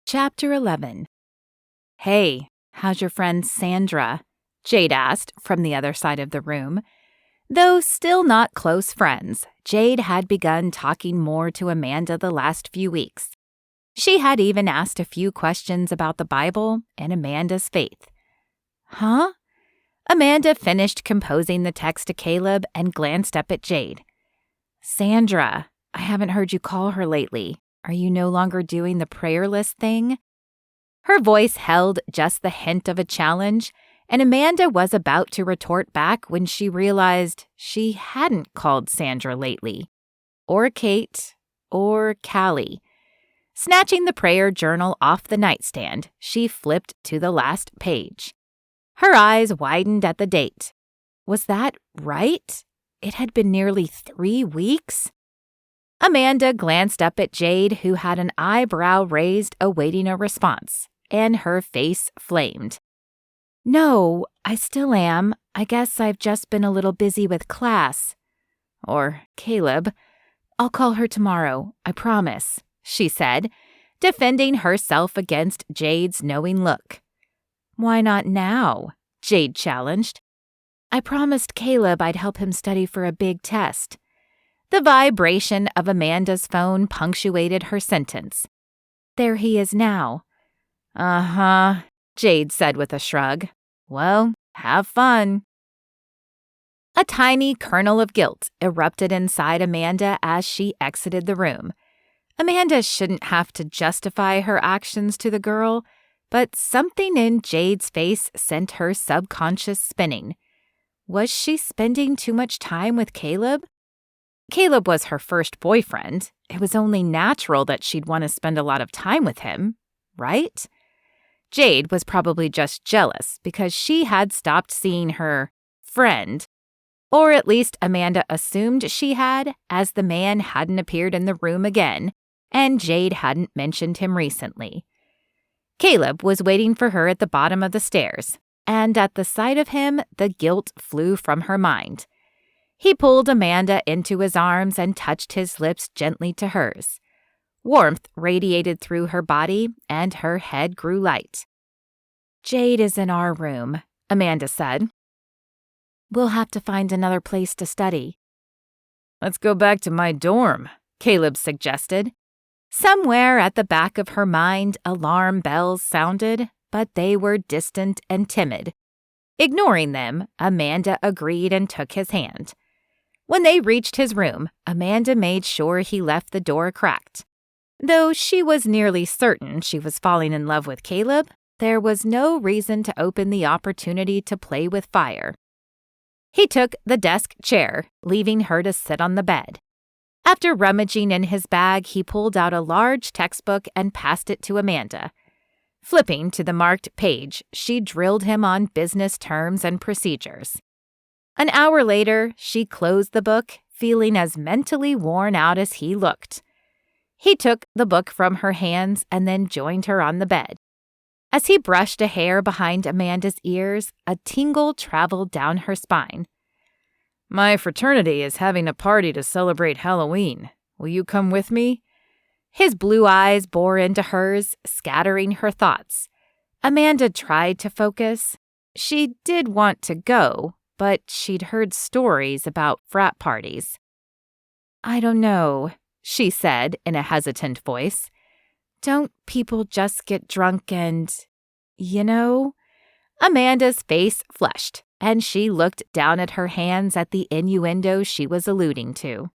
Chapter 11. "Hey, how's your friend Sandra?" Jade asked from the other side of the room. Though still not close friends, Jade had begun talking more to Amanda the last few weeks. She had even asked a few questions about the Bible and Amanda's faith. "Huh?" Amanda finished composing the text to Caleb and glanced up at Jade. "Sandra, I haven't heard you call her lately. Are you no longer doing the prayer list thing?" Her voice held just the hint of a challenge, and Amanda was about to retort back when she realized she hadn't called Sandra lately. Or Kate. Or Callie. Snatching the prayer journal off the nightstand, she flipped to the last page. Her eyes widened at the date. Was that right? It had been nearly 3 weeks? Amanda glanced up at Jade, who had an eyebrow raised awaiting a response, and her face flamed. "No, I still am. I guess I've just been a little busy with class." Or Caleb. "I'll call her tomorrow, I promise," she said, defending herself against Jade's knowing look. "Why not now?" Jade challenged. "I promised Caleb I'd help him study for a big test." The vibration of Amanda's phone punctuated her sentence. "There he is now." "Uh-huh," Jade said with a shrug. "Well, have fun." A tiny kernel of guilt erupted inside Amanda as she exited the room. Amanda shouldn't have to justify her actions to the girl, but something in Jade's face sent her subconscious spinning. Was she spending too much time with Caleb? Caleb was her first boyfriend. It was only natural that she'd want to spend a lot of time with him, right? Jade was probably just jealous because she had stopped seeing her friend, or at least Amanda assumed she had, as the man hadn't appeared in the room again, and Jade hadn't mentioned him recently. Caleb was waiting for her at the bottom of the stairs, and at the sight of him, the guilt flew from her mind. He pulled Amanda into his arms and touched his lips gently to hers. Warmth radiated through her body, and her head grew light. "Jade is in our room," Amanda said. "We'll have to find another place to study." "Let's go back to my dorm," Caleb suggested. Somewhere at the back of her mind, alarm bells sounded, but they were distant and timid. Ignoring them, Amanda agreed and took his hand. When they reached his room, Amanda made sure he left the door cracked. Though she was nearly certain she was falling in love with Caleb, there was no reason to open the opportunity to play with fire. He took the desk chair, leaving her to sit on the bed. After rummaging in his bag, he pulled out a large textbook and passed it to Amanda. Flipping to the marked page, she drilled him on business terms and procedures. An hour later, she closed the book, feeling as mentally worn out as he looked. He took the book from her hands and then joined her on the bed. As he brushed a hair behind Amanda's ears, a tingle traveled down her spine. "My fraternity is having a party to celebrate Halloween. Will you come with me?" His blue eyes bore into hers, scattering her thoughts. Amanda tried to focus. She did want to go, but she'd heard stories about frat parties. "I don't know," she said in a hesitant voice. "Don't people just get drunk and, you know?" Amanda's face flushed, and she looked down at her hands at the innuendo she was alluding to.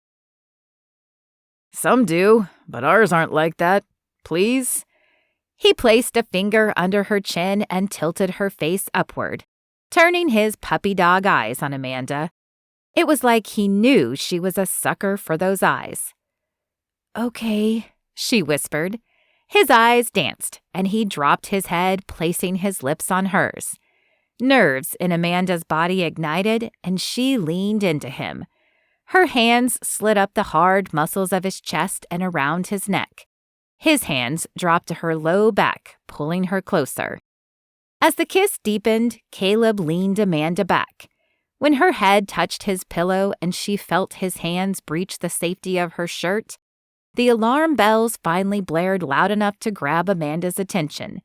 "Some do, but ours aren't like that. Please?" He placed a finger under her chin and tilted her face upward, turning his puppy dog eyes on Amanda. It was like he knew she was a sucker for those eyes. "Okay," she whispered. His eyes danced, and he dropped his head, placing his lips on hers. Nerves in Amanda's body ignited, and she leaned into him. Her hands slid up the hard muscles of his chest and around his neck. His hands dropped to her low back, pulling her closer. As the kiss deepened, Caleb leaned Amanda back. When her head touched his pillow and she felt his hands breach the safety of her shirt, The alarm bells finally blared loud enough to grab Amanda's attention.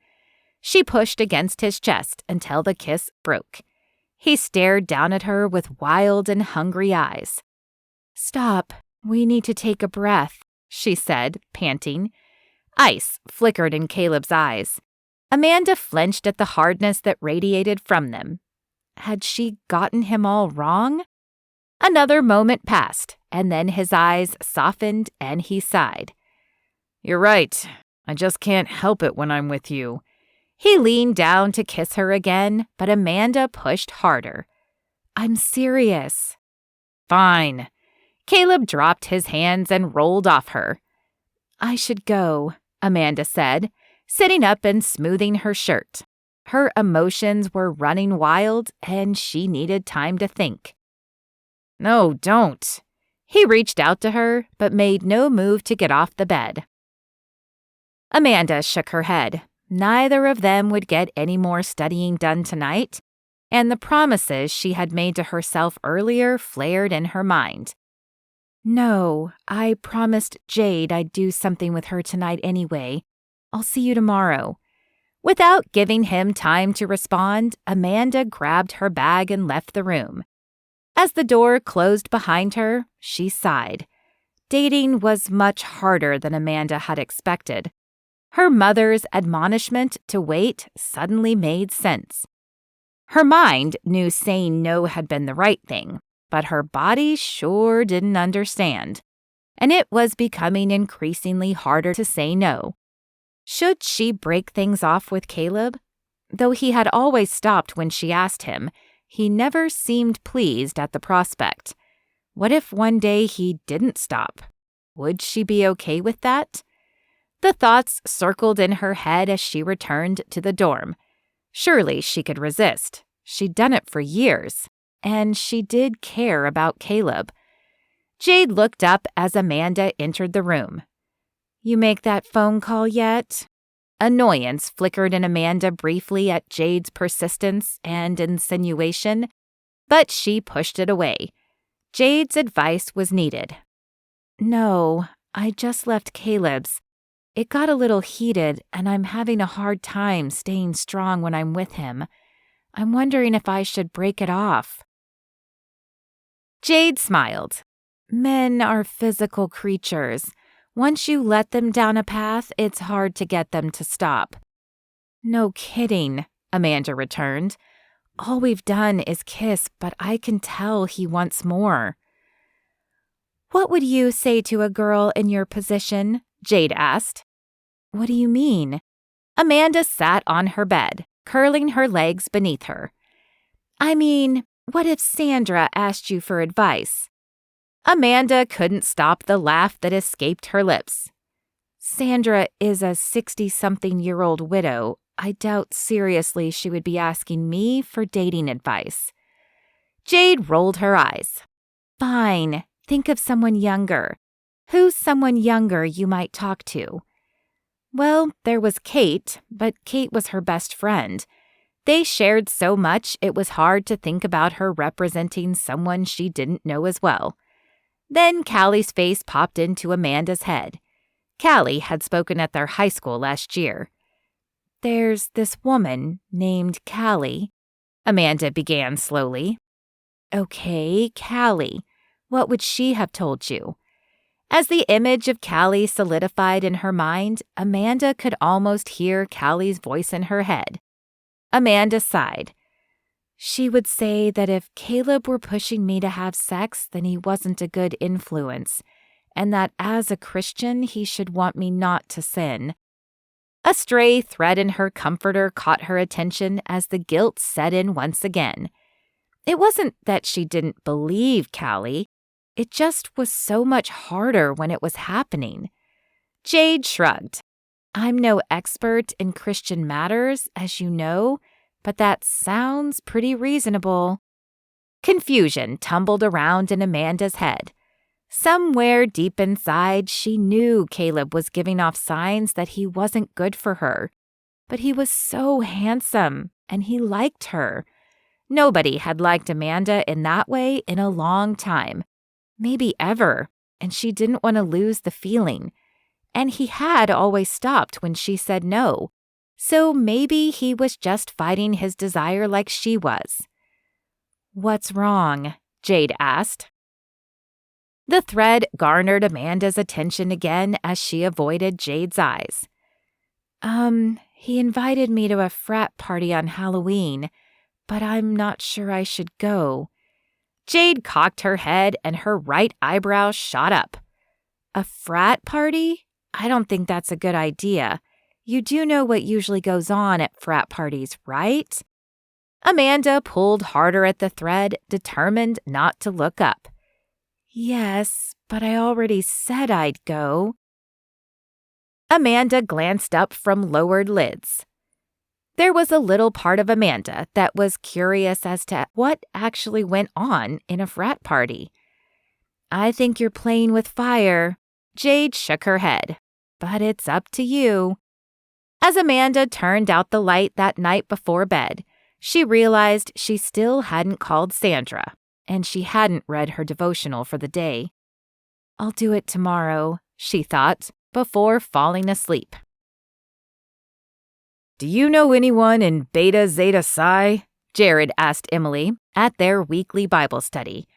She pushed against his chest until the kiss broke. He stared down at her with wild and hungry eyes. "Stop. We need to take a breath," she said, panting. Ice flickered in Caleb's eyes. Amanda flinched at the hardness that radiated from them. Had she gotten him all wrong? Another moment passed, and then his eyes softened and he sighed. "You're right. I just can't help it when I'm with you." He leaned down to kiss her again, but Amanda pushed harder. "I'm serious." "Fine." Caleb dropped his hands and rolled off her. "I should go," Amanda said, sitting up and smoothing her shirt. Her emotions were running wild, and she needed time to think. "No, don't." He reached out to her, but made no move to get off the bed. Amanda shook her head. Neither of them would get any more studying done tonight, and the promises she had made to herself earlier flared in her mind. "No, I promised Jade I'd do something with her tonight anyway. I'll see you tomorrow." Without giving him time to respond, Amanda grabbed her bag and left the room. As the door closed behind her, she sighed. Dating was much harder than Amanda had expected. Her mother's admonishment to wait suddenly made sense. Her mind knew saying no had been the right thing, but her body sure didn't understand, and it was becoming increasingly harder to say no. Should she break things off with Caleb? Though he had always stopped when she asked him, he never seemed pleased at the prospect. What if one day he didn't stop? Would she be okay with that? The thoughts circled in her head as she returned to the dorm. Surely she could resist. She'd done it for years. And she did care about Caleb. Jade looked up as Amanda entered the room. "You make that phone call yet?" Annoyance flickered in Amanda briefly at Jade's persistence and insinuation, but she pushed it away. Jade's advice was needed. "No, I just left Caleb's. It got a little heated, and I'm having a hard time staying strong when I'm with him. I'm wondering if I should break it off." Jade smiled. Men are physical creatures. Once you let them down a path, it's hard to get them to stop. "No kidding," Amanda returned. "All we've done is kiss, but I can tell he wants more." "What would you say to a girl in your position?" Jade asked. "What do you mean?" Amanda sat on her bed, curling her legs beneath her. "I mean, what if Sandra asked you for advice?" Amanda couldn't stop the laugh that escaped her lips. "Sandra is a 60-something-year-old widow. I doubt seriously she would be asking me for dating advice." Jade rolled her eyes. "Fine. Think of someone younger. Who's someone younger you might talk to?" Well, there was Kate, but Kate was her best friend. They shared so much it was hard to think about her representing someone she didn't know as well. Then Callie's face popped into Amanda's head. Callie had spoken at their high school last year. "There's this woman named Callie," Amanda began slowly. "Okay, Callie. What would she have told you?" As the image of Callie solidified in her mind, Amanda could almost hear Callie's voice in her head. Amanda sighed. "She would say that if Caleb were pushing me to have sex, then he wasn't a good influence, and that as a Christian, he should want me not to sin." A stray thread in her comforter caught her attention as the guilt set in once again. It wasn't that she didn't believe Callie. It just was so much harder when it was happening. Jade shrugged. "I'm no expert in Christian matters, as you know, but that sounds pretty reasonable." Confusion tumbled around in Amanda's head. Somewhere deep inside, she knew Caleb was giving off signs that he wasn't good for her. But he was so handsome, and he liked her. Nobody had liked Amanda in that way in a long time. Maybe ever, and she didn't want to lose the feeling. and he had always stopped when she said no. So maybe he was just fighting his desire like she was. "What's wrong?" Jade asked. The thread garnered Amanda's attention again as she avoided Jade's eyes. He invited me to a frat party on Halloween, but I'm not sure I should go." Jade cocked her head and her right eyebrow shot up. "A frat party? I don't think that's a good idea. You do know what usually goes on at frat parties, right?" Amanda pulled harder at the thread, determined not to look up. "Yes, but I already said I'd go." Amanda glanced up from lowered lids. There was a little part of Amanda that was curious as to what actually went on in a frat party. "I think you're playing with fire." Jade shook her head. "But it's up to you." As Amanda turned out the light that night before bed, she realized she still hadn't called Sandra, and she hadn't read her devotional for the day. "I'll do it tomorrow," she thought, before falling asleep. "Do you know anyone in Beta Zeta Psi?" Jared asked Emily at their weekly Bible study.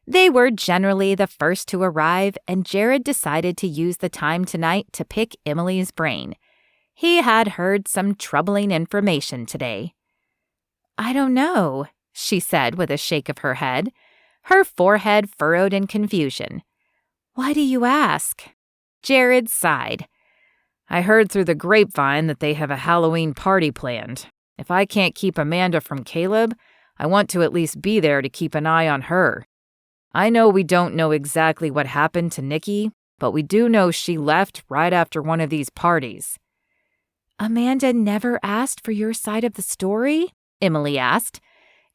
They were generally the first to arrive, and Jared decided to use the time tonight to pick Emily's brain. He had heard some troubling information today. "I don't know," she said with a shake of her head, her forehead furrowed in confusion. "Why do you ask?" Jared sighed. "I heard through the grapevine that they have a Halloween party planned. If I can't keep Amanda from Caleb, I want to at least be there to keep an eye on her. I know we don't know exactly what happened to Nikki, but we do know she left right after one of these parties." "Amanda never asked for your side of the story?" Emily asked.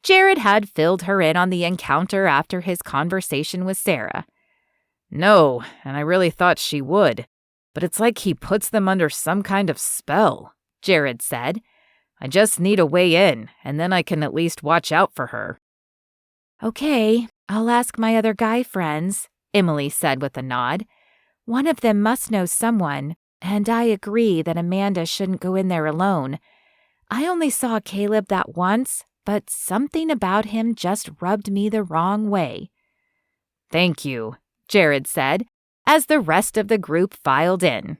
Jared had filled her in on the encounter after his conversation with Sarah. "No, and I really thought she would. But it's like he puts them under some kind of spell," Jared said. "I just need a way in, and then I can at least watch out for her." "Okay, I'll ask my other guy friends," Emily said with a nod. "One of them must know someone, and I agree that Amanda shouldn't go in there alone. I only saw Caleb that once, but something about him just rubbed me the wrong way." "Thank you," Jared said, as the rest of the group filed in.